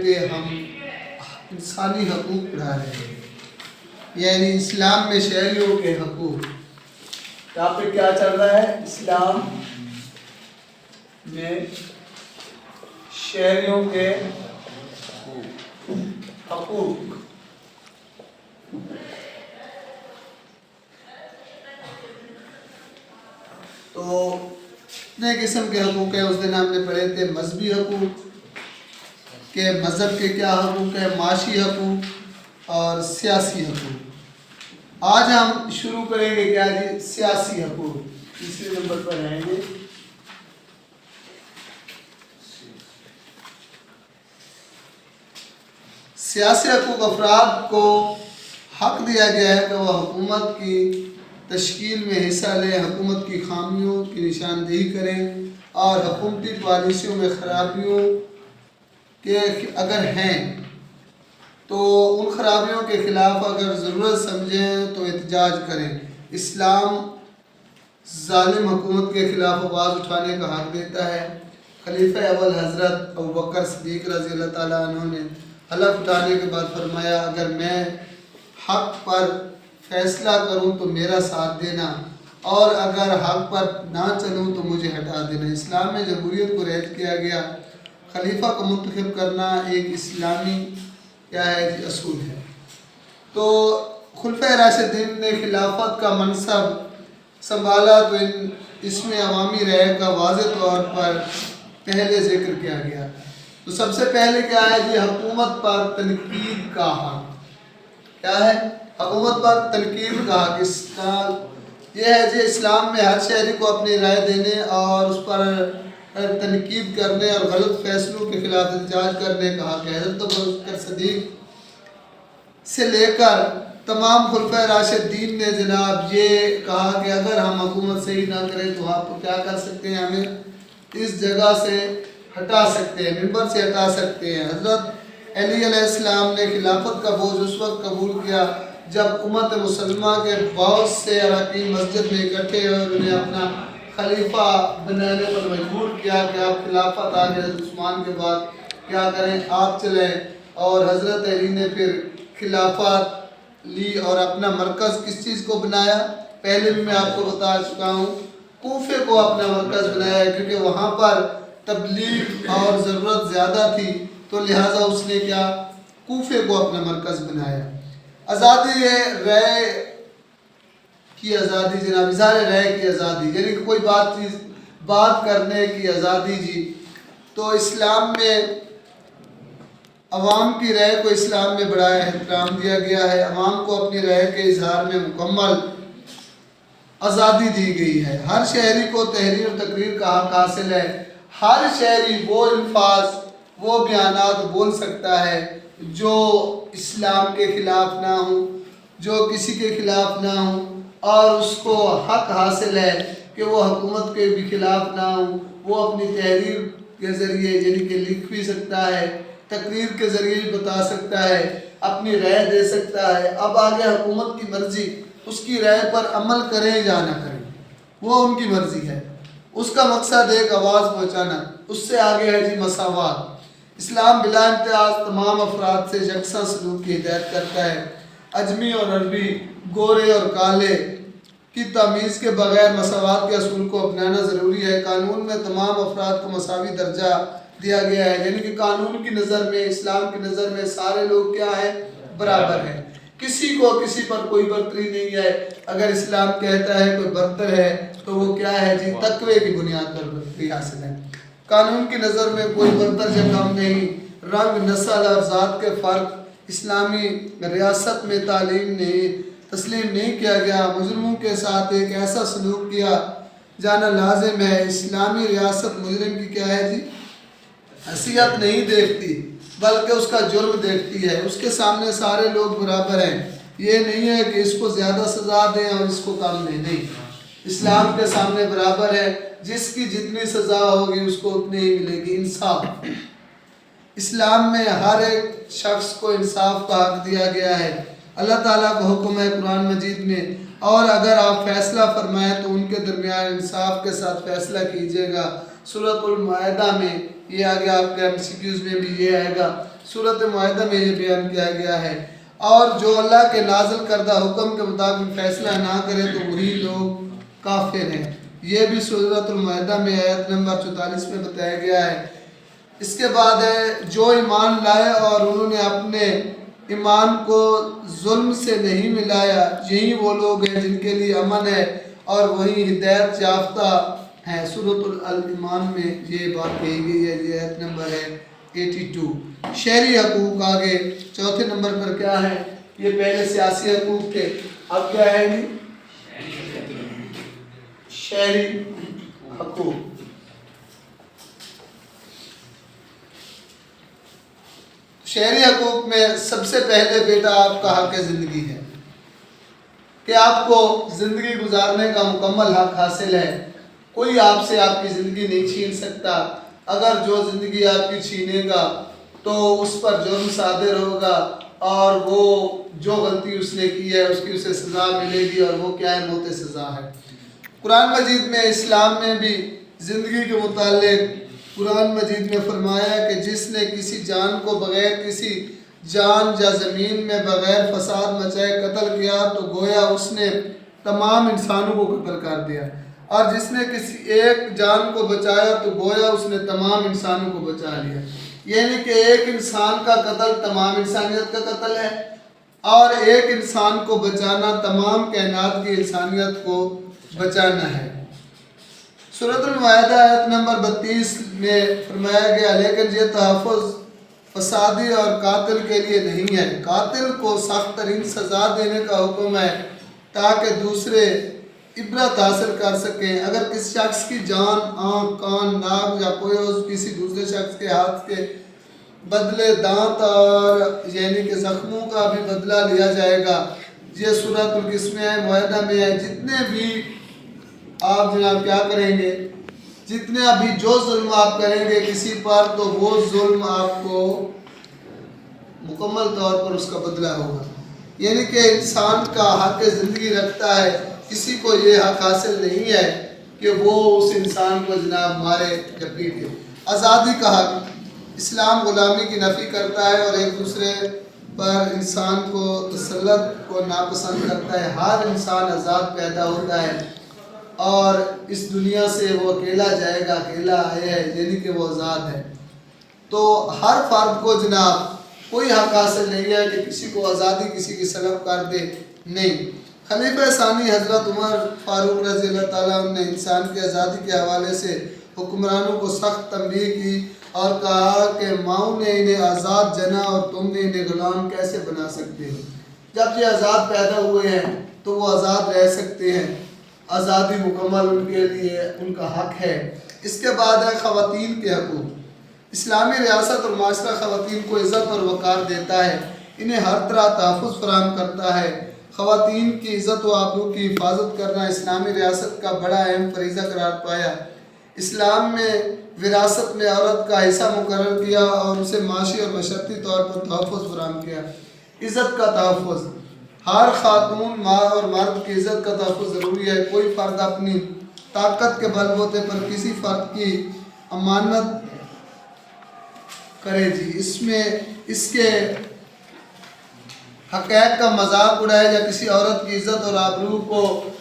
پہ ہم انسانی حقوق پڑھا رہے ہیں، یعنی اسلام میں شہریوں کے حقوق۔ یہاں پہ کیا چل رہا ہے؟ اسلام میں شہریوں کے حقوق۔ تو اتنے قسم کے حقوق ہیں، اس دن ہم نے پڑھے تھے مذہبی حقوق کہ مذہب کے کیا حقوق ہیں، معاشی حقوق اور سیاسی حقوق۔ آج ہم شروع کریں گے کیا جی؟ سیاسی حقوق، تیسرے نمبر پر رہیں گے۔ سیاسی حقوق افراد کو حق دیا گیا ہے کہ وہ حکومت کی تشکیل میں حصہ لیں، حکومت کی خامیوں کی نشاندہی کریں اور حکومتی پالیسیوں میں خرابیوں کے اگر ہیں تو ان خرابیوں کے خلاف اگر ضرورت سمجھیں تو احتجاج کریں۔ اسلام ظالم حکومت کے خلاف آواز اٹھانے کا حق دیتا ہے۔ خلیفہ اول حضرت ابوبکر صدیق رضی اللہ تعالیٰ عنہ نے حلف اٹھانے کے بعد فرمایا، اگر میں حق پر فیصلہ کروں تو میرا ساتھ دینا اور اگر حق پر نہ چلوں تو مجھے ہٹا دینا۔ اسلام میں جمہوریت کو رائج کیا گیا۔ خلیفہ کو منتخب کرنا ایک اسلامی کیا ہے جی؟ اصول ہے۔ تو خلفۂ راشدین نے خلافت کا منصب سنبھالا تو اس میں عوامی رائے کا واضح طور پر پہلے ذکر کیا گیا۔ تو سب سے پہلے کیا ہے جی؟ حکومت پر تنقید کا حق۔ کیا ہے؟ حکومت پر تنقید کا حق۔ اس کا یہ ہے جی اسلام میں ہر شہری کو اپنی رائے دینے اور اس پر تنقید کرنے اور غلط فیصلوں کے خلاف احتجاج کرنے کا حق ہے۔ حضرت ابوبکر صدیق سے لے کر تمام خلفۂ راشدین نے جناب یہ کہا کہ اگر ہم حکومت صحیح نہ کریں تو آپ کو کیا کر سکتے ہیں؟ ہمیں اس جگہ سے ہٹا سکتے ہیں، ممبر سے ہٹا سکتے ہیں۔ حضرت علی علیہ السلام نے خلافت کا بوجھ اس وقت قبول کیا جب امت مسلمہ کے بہت سے اراکین مسجد میں اکٹھے اور انہیں اپنا خلیفہ بنانے پر مجبور کیا کہ آپ خلافت آگے حضرت عثمان کے بعد کیا کریں؟ آپ چلیں۔ اور حضرت علی نے پھر خلافت لی اور اپنا مرکز کس چیز کو بنایا؟ پہلے بھی میں آپ کو بتا چکا ہوں، کوفے کو اپنا مرکز بنایا کیونکہ وہاں پر تبلیغ اور ضرورت زیادہ تھی، تو لہٰذا اس نے کیا؟ کوفے کو اپنا مرکز بنایا۔ آزادی رائے کی آزادی جناب، اظہار رائے کی آزادی، یعنی کہ کوئی بات کرنے کی آزادی جی۔ تو اسلام میں عوام کی رائے کو اسلام میں بڑا احترام دیا گیا ہے۔ عوام کو اپنی رائے کے اظہار میں مکمل آزادی دی گئی ہے۔ ہر شہری کو تحریر و تقریر کا حق حاصل ہے۔ ہر شہری وہ الفاظ، وہ بیانات بول سکتا ہے جو اسلام کے خلاف نہ ہوں، جو کسی کے خلاف نہ ہوں، اور اس کو حق حاصل ہے کہ وہ حکومت کے بھی خلاف نہ ہوں۔ وہ اپنی تحریر کے ذریعے یعنی کہ لکھ بھی سکتا ہے، تقریر کے ذریعے بھی بتا سکتا ہے، اپنی رائے دے سکتا ہے۔ اب آگے حکومت کی مرضی، اس کی رائے پر عمل کریں یا نہ کریں، وہ ان کی مرضی ہے۔ اس کا مقصد ایک آواز پہنچانا۔ اس سے آگے ہے جی مساوات۔ اسلام بلا امتیاز تمام افراد سے یکساں سلوک کی ہدایت کرتا ہے۔ اجمی اور عربی، گورے اور کالے کی تمیز کے بغیر مساوات کے اصول کو اپنانا ضروری ہے۔ قانون میں تمام افراد کو مساوی درجہ دیا گیا ہے، یعنی کہ قانون کی نظر میں، اسلام کی نظر میں سارے لوگ کیا ہیں؟ برابر ہیں۔ کسی کو کسی پر کوئی برتری نہیں ہے۔ اگر اسلام کہتا ہے کوئی برتر ہے تو وہ کیا ہے جی؟ تقوی کی بنیاد پر برتری حاصل ہے۔ قانون کی نظر میں کوئی برتر یا کم نہیں۔ رنگ، نسل اور ذات کے فرق اسلامی ریاست میں تسلیم نہیں کیا گیا۔ مجرموں کے ساتھ ایک ایسا سلوک کیا جانا لازم ہے۔ اسلامی ریاست مجرم کی کیا ہے جی؟ حیثیت نہیں دیکھتی بلکہ اس کا جرم دیکھتی ہے۔ اس کے سامنے سارے لوگ برابر ہیں۔ یہ نہیں ہے کہ اس کو زیادہ سزا دیں اور اس کو کم دیں، نہیں۔ اسلام کے سامنے برابر ہے، جس کی جتنی سزا ہوگی اس کو اتنی ہی ملے گی۔ انصاف، اسلام میں ہر ایک شخص کو انصاف کا حق دیا گیا ہے۔ اللہ تعالیٰ کا حکم ہے قرآن مجید میں، اور اگر آپ فیصلہ فرمائیں تو ان کے درمیان انصاف کے ساتھ فیصلہ کیجیے گا۔ سورۃ المائدہ میں یہ آگے آپ کے MCQs میں بھی یہ آئے گا، سورۃ المائدہ میں یہ بیان کیا گیا ہے۔ اور جو اللہ کے نازل کردہ حکم کے مطابق فیصلہ نہ کرے تو وہی لوگ کافر ہیں، یہ بھی سورۃ المائدہ میں آیت نمبر 44 میں بتایا گیا ہے۔ اس کے بعد ہے جو ایمان لائے اور انہوں نے اپنے ایمان کو ظلم سے نہیں ملایا، یہی وہ لوگ ہیں جن کے لیے امن ہے اور وہی ہدایت یافتہ ہیں۔ سورۃ الایمان میں یہ بات کہی گئی ہے، یہ آیت نمبر ہے 82۔ شہری حقوق آگے چوتھے نمبر پر کیا ہے؟ یہ پہلے سیاسی حقوق تھے، اب کیا ہے جی؟ شہری حقوق۔ شہری حقوق میں سب سے پہلے بیٹا آپ کا حق زندگی ہے کہ آپ کو زندگی گزارنے کا مکمل حق حاصل ہے، کوئی آپ سے آپ کی زندگی نہیں چھین سکتا۔ اگر جو زندگی آپ کی چھینے گا تو اس پر جرم صادر ہوگا اور وہ جو غلطی اس نے کی ہے اس کی اسے سزا ملے گی، اور وہ کیا ہے؟ موت سزا ہے۔ قرآن مجید میں اسلام میں بھی زندگی کے متعلق قرآن مجید میں فرمایا کہ جس نے کسی جان کو بغیر کسی جان یا زمین میں بغیر فساد مچائے قتل کیا تو گویا اس نے تمام انسانوں کو قتل کر دیا، اور جس نے کسی ایک جان کو بچایا تو گویا اس نے تمام انسانوں کو بچا لیا۔ یعنی کہ ایک انسان کا قتل تمام انسانیت کا قتل ہے، اور ایک انسان کو بچانا تمام کائنات کی انسانیت کو بچانا ہے۔ سورۃ المائدہ آیت نمبر 32 میں فرمایا گیا لیکن یہ تحفظ فسادی اور قاتل کے لیے نہیں ہے، قاتل کو سخت ترین سزا دینے کا حکم ہے تاکہ دوسرے عبرت حاصل کر سکیں۔ اگر کسی شخص کی جان، آنکھ، کان، ناک یا کوئی عضو کسی دوسرے شخص کے ہاتھ کے بدلے دانت اور یعنی کہ زخموں کا بھی بدلہ لیا جائے گا۔ یہ سورۃ القصص معاہدہ میں ہے۔ جتنے بھی آپ جناب کیا کریں گے، جتنے ابھی جو ظلم آپ کریں گے کسی پر تو وہ ظلم آپ کو مکمل طور پر اس کا بدلہ ہوگا۔ یعنی کہ انسان کا حق زندگی رکھتا ہے، کسی کو یہ حق حاصل نہیں ہے کہ وہ اس انسان کو جناب مارے یا پیٹے۔ آزادی کا حق، اسلام غلامی کی نفی کرتا ہے اور ایک دوسرے پر انسان کو تسلط کو ناپسند کرتا ہے۔ ہر انسان آزاد پیدا ہوتا ہے اور اس دنیا سے وہ اکیلا جائے گا، اکیلا آیا ہے، یعنی کہ وہ آزاد ہے۔ تو ہر فرد کو جناب کوئی حق حاصل نہیں ہے کہ کسی کو آزادی کسی کی سلب کر دے، نہیں۔ خلیفہ ثانی حضرت عمر فاروق رضی اللہ تعالیٰ عنہ نے انسان کی آزادی کے حوالے سے حکمرانوں کو سخت تنبیہ کی اور کہا کہ ماؤں نے انہیں آزاد جنا اور تم نے انہیں غلام کیسے بنا سکتے ہو؟ جب یہ آزاد پیدا ہوئے ہیں تو وہ آزاد رہ سکتے ہیں، آزادی مکمل ان کے لیے ان کا حق ہے۔ اس کے بعد ہے خواتین کے حقوق۔ اسلامی ریاست اور معاشرہ خواتین کو عزت اور وقار دیتا ہے، انہیں ہر طرح تحفظ فراہم کرتا ہے۔ خواتین کی عزت و آبرو کی حفاظت کرنا اسلامی ریاست کا بڑا اہم فریضہ قرار پایا۔ اسلام میں وراثت میں عورت کا حصہ مقرر کیا اور اسے معاشی اور معاشرتی طور پر تحفظ فراہم کیا۔ عزت کا تحفظ، ہر خاتون، ماں اور مرد کی عزت کا تحفظ ضروری ہے۔ کوئی فرد اپنی طاقت کے بل بوتے پر کسی فرد کی امانت کرے جی، اس کے حقائق کا مذاق اڑائے یا کسی عورت کی عزت اور آبرو کو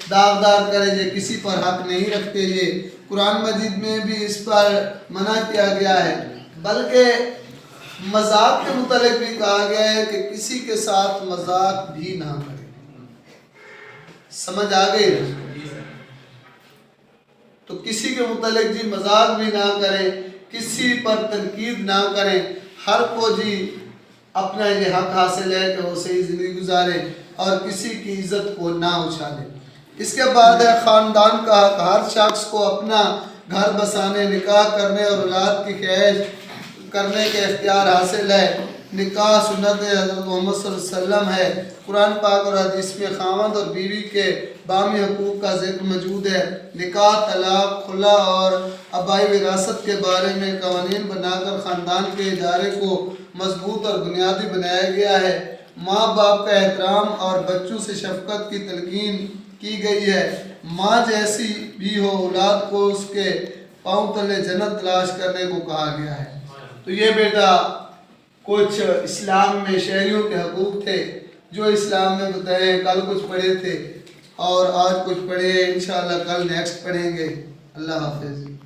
داغدار کرے جی، کسی پر حق نہیں رکھتے۔ یہ قرآن مجید میں بھی اس پر منع کیا گیا ہے، بلکہ مذاق کے متعلق بھی کہا گیا ہے کہ کسی کے ساتھ مذاق بھی نہ کرے۔ سمجھ آ گئی؟ تو کسی کے متعلق جی مذاق بھی نہ کریں، کسی پر تنقید نہ کریں، ہر کو جی اپنا یہ حق حاصل ہے کہ وہ صحیح زندگی گزارے اور کسی کی عزت کو نہ اچھالے۔ اس کے بعد ہے خاندان کا حق، ہر شخص کو اپنا گھر بسانے، نکاح کرنے اور اولاد کی خواہش کرنے کے اختیار حاصل ہے۔ نکاح سنت حضرت محمد صلی اللہ علیہ وسلم ہے۔ قرآن پاک اور حدیث میں خاوند اور بیوی کے باہمی حقوق کا ذکر موجود ہے۔ نکاح، طلاق، خلا اور آبائی وراثت کے بارے میں قوانین بنا کر خاندان کے ادارے کو مضبوط اور بنیادی بنایا گیا ہے۔ ماں باپ کا احترام اور بچوں سے شفقت کی تلقین کی گئی ہے۔ ماں جیسی بھی ہو، اولاد کو اس کے پاؤں تلے جنت تلاش کرنے کو کہا گیا ہے۔ تو یہ بیٹا کچھ اسلام میں شہریوں کے حقوق تھے جو اسلام میں بتائے، کل کچھ پڑھے تھے اور آج کچھ پڑھے، انشاءاللہ کل نیکسٹ پڑھیں گے۔ اللہ حافظ۔